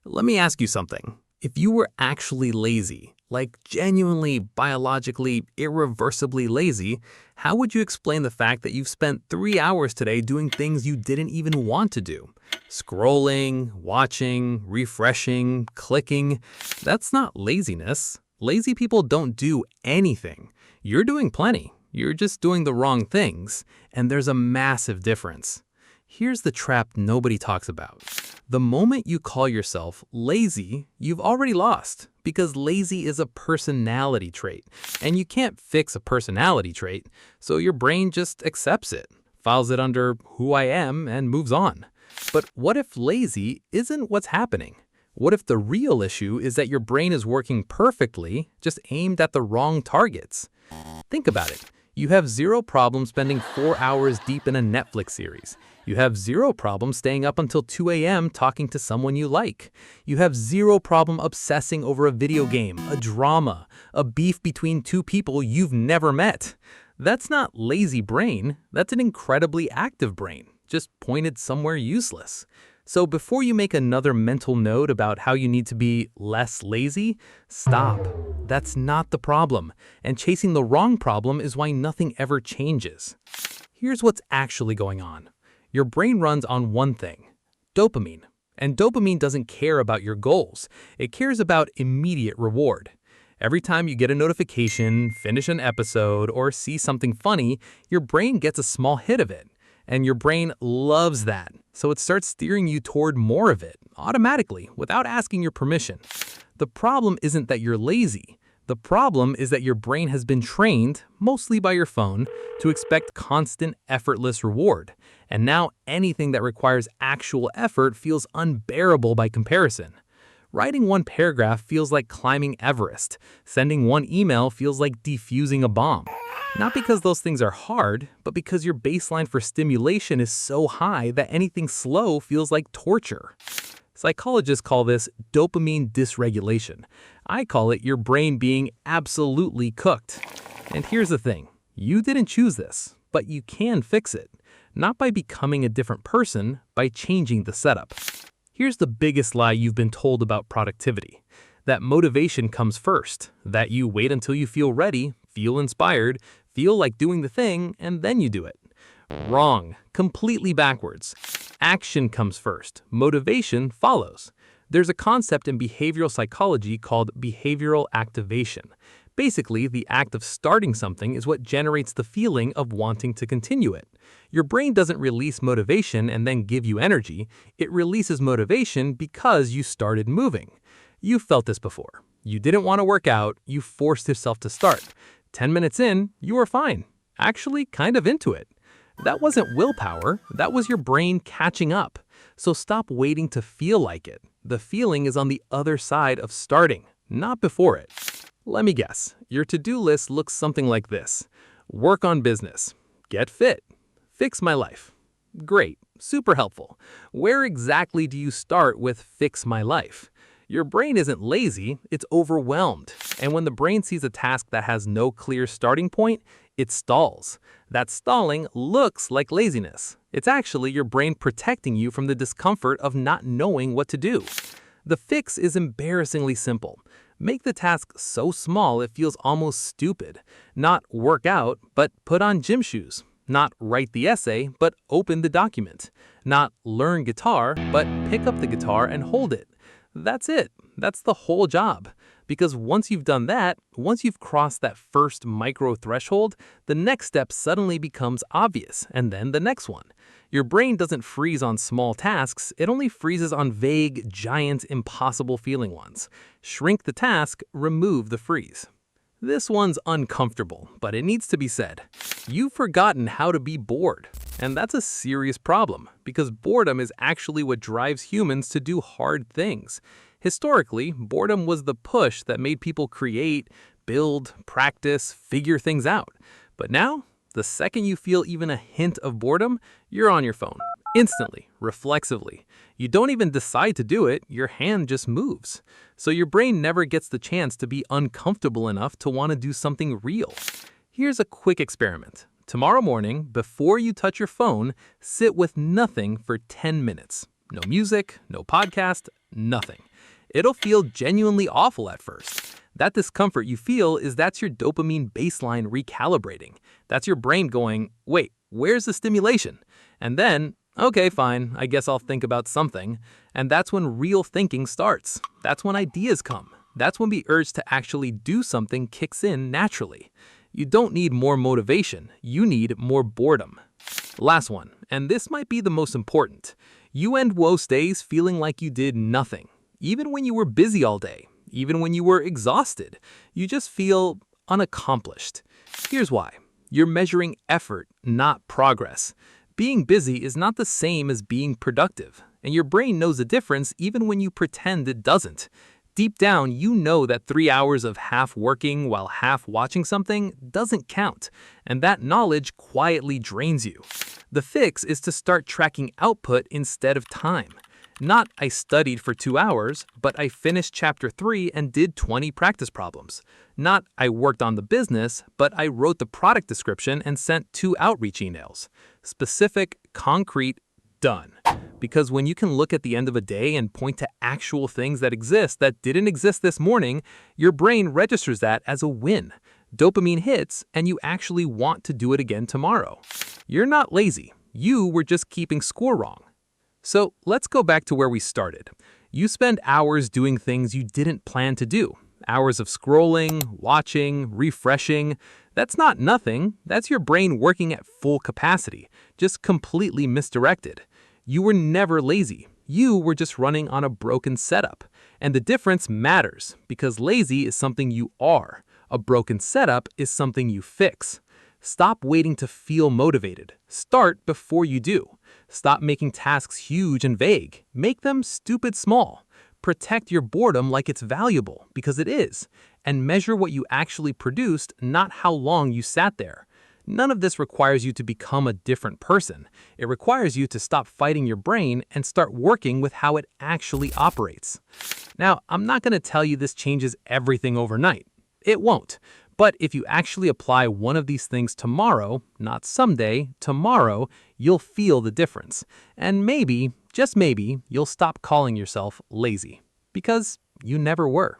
Let me ask you something. If you were actually lazy, like genuinely, biologically, irreversibly lazy, how would you explain the fact that you've spent 3 hours today doing things you didn't even want to do? Scrolling, watching, refreshing, clicking. That's not laziness. Lazy people don't do anything. You're doing plenty. You're just doing the wrong things. And there's a massive difference. Here's the trap nobody talks about. The moment you call yourself lazy, you've already lost, because lazy is a personality trait, and you can't fix a personality trait, so your brain just accepts it, files it under who I am, and moves on. But what if lazy isn't what's happening? What if the real issue is that your brain is working perfectly, just aimed at the wrong targets? Think about it. You have zero problem spending 4 hours deep in a Netflix series. You have zero problem staying up until 2 a.m. talking to someone you like. You have zero problem obsessing over a video game, a drama, a beef between two people you've never met. That's not lazy brain, that's an incredibly active brain, just pointed somewhere useless. So before you make another mental note about how you need to be less lazy, stop. That's not the problem, and chasing the wrong problem is why nothing ever changes. Here's what's actually going on. Your brain runs on one thing, dopamine. And dopamine doesn't care about your goals. It cares about immediate reward. Every time you get a notification, finish an episode, or see something funny, your brain gets a small hit of it. And your brain loves that, so it starts steering you toward more of it, automatically, without asking your permission. The problem isn't that you're lazy. The problem is that your brain has been trained, mostly by your phone, to expect constant, effortless reward. And now anything that requires actual effort feels unbearable by comparison. Writing one paragraph feels like climbing Everest. Sending one email feels like defusing a bomb. Not because those things are hard, but because your baseline for stimulation is so high that anything slow feels like torture. Psychologists call this dopamine dysregulation. I call it your brain being absolutely cooked. And here's the thing, you didn't choose this, but you can fix it. Not by becoming a different person, by changing the setup. Here's the biggest lie you've been told about productivity. That motivation comes first, that you wait until you feel ready, feel inspired, feel like doing the thing, and then you do it. Wrong. Completely backwards. Action comes first. Motivation follows. There's a concept in behavioral psychology called behavioral activation. Basically, the act of starting something is what generates the feeling of wanting to continue it. Your brain doesn't release motivation and then give you energy. It releases motivation because you started moving. You've felt this before. You didn't want to work out, you forced yourself to start. 10 minutes in, you were fine. Actually, kind of into it. That wasn't willpower, that was your brain catching up. So stop waiting to feel like it. The feeling is on the other side of starting, not before it. Let me guess, your to-do list looks something like this. Work on business. Get fit. Fix my life. Great, super helpful. Where exactly do you start with fix my life? Your brain isn't lazy, it's overwhelmed. And when the brain sees a task that has no clear starting point, it stalls. That stalling looks like laziness. It's actually your brain protecting you from the discomfort of not knowing what to do. The fix is embarrassingly simple. Make the task so small it feels almost stupid. Not work out, but put on gym shoes. Not write the essay, but open the document. Not learn guitar, but pick up the guitar and hold it. That's it. That's the whole job. Because once you've done that, once you've crossed that first micro threshold, the next step suddenly becomes obvious, and then the next one. Your brain doesn't freeze on small tasks, it only freezes on vague, giant, impossible feeling ones. Shrink the task, remove the freeze. This one's uncomfortable, but it needs to be said. You've forgotten how to be bored. And that's a serious problem, because boredom is actually what drives humans to do hard things. Historically, boredom was the push that made people create, build, practice, figure things out. But now, the second you feel even a hint of boredom, you're on your phone. Instantly, reflexively. You don't even decide to do it, your hand just moves. So your brain never gets the chance to be uncomfortable enough to want to do something real. Here's a quick experiment. Tomorrow morning, before you touch your phone, sit with nothing for 10 minutes. No music, no podcast, nothing. It'll feel genuinely awful at first. That discomfort you feel that's your dopamine baseline recalibrating. That's your brain going, wait, where's the stimulation? And then, okay, fine, I guess I'll think about something. And that's when real thinking starts. That's when ideas come. That's when the urge to actually do something kicks in naturally. You don't need more motivation, you need more boredom. Last one, and this might be the most important. You end most days feeling like you did nothing, even when you were busy all day, even when you were exhausted. You just feel unaccomplished. Here's why. You're measuring effort, not progress. Being busy is not the same as being productive, and your brain knows the difference even when you pretend it doesn't. Deep down, you know that 3 hours of half working while half watching something doesn't count, and that knowledge quietly drains you. The fix is to start tracking output instead of time. Not I studied for 2 hours, but I finished chapter 3 and did 20 practice problems. Not I worked on the business, but I wrote the product description and sent 2 outreach emails. Specific, concrete, done. Because when you can look at the end of a day and point to actual things that exist that didn't exist this morning, your brain registers that as a win. Dopamine hits, and you actually want to do it again tomorrow. You're not lazy. You were just keeping score wrong. So let's go back to where we started. You spend hours doing things you didn't plan to do. Hours of scrolling, watching, refreshing. That's not nothing. That's your brain working at full capacity, just completely misdirected. You were never lazy. You were just running on a broken setup. And the difference matters because lazy is something you are. A broken setup is something you fix. Stop waiting to feel motivated. Start before you do. Stop making tasks huge and vague. Make them stupid small. Protect your boredom like it's valuable, because it is. And measure what you actually produced, not how long you sat there. None of this requires you to become a different person. It requires you to stop fighting your brain and start working with how it actually operates. Now, I'm not going to tell you this changes everything overnight. It won't. But if you actually apply one of these things tomorrow, not someday, tomorrow, you'll feel the difference. And maybe, just maybe, you'll stop calling yourself lazy. Because you never were.